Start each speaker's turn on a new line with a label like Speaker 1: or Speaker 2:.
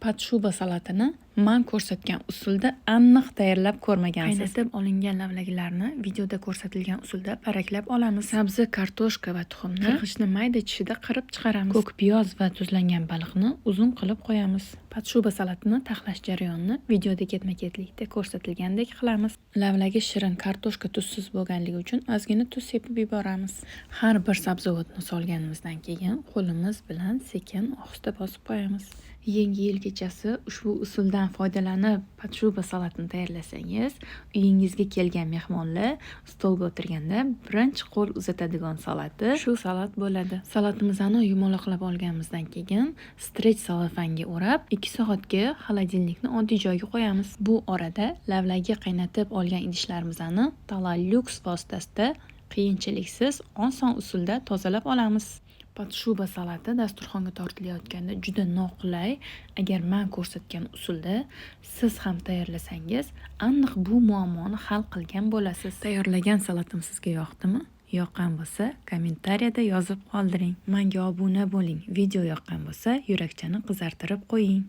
Speaker 1: Podshuba salatini men ko'rsatgan usulda aniq tayyorlab ko'rmagansiz. Qaynatib olingan lavlaglarni videoda ko'rsatilgan usulda paraklab olamiz. Sabzi, kartoshka va tuxumni qirg'ichni mayda tishida qirib chiqaramiz. Ko'k piyoz va tuzlangan baliqni uzun qilib qo'yamiz. Podshuba salatini taxlash jarayonini videoda ketma-ketlikda ko'rsatilgandek qilamiz. Lavlagi shirin, kartoshka tuzsiz bo'lganligi uchun ozgina tuz sepib yuboramiz. Har bir sabzavotni solganimizdan keyin qo'limiz bilan sekin ohista bosib qo'yamiz. Yangi yil kechasi ushbu usuldan foydalanib podshuba salatini tayyorlasangiz, uyingizga kelgan mehmonlar stolga o'tirganda birinchi qo'l uzatadigan salati shu salat bo'ladi. Salatimizni yumaloqlab olganimizdan keyin strech salofanga o'rab 2 soatga xolodilnikni oddiy joyga qo'yamiz. Bu orada lavlagi qaynatib olgan idishlarimizni Talalux vositasida qiyinchiliksiz oson usulda tozalab olamiz. Podshuba salati dasturxonga tortilayotganda juda noqulay. Agar men ko'rsatgan usulda siz ham tayyorlasangiz, aniq bu muammoni hal qilgan bo'lasiz. Tayyorlagan salatim sizga yoqdimi? Yoqqan bo'lsa, kommentariyada yozib qoldiring. Menga obuna bo'ling. Video yoqqan bo'lsa, yurakchani qizartirib qo'ying.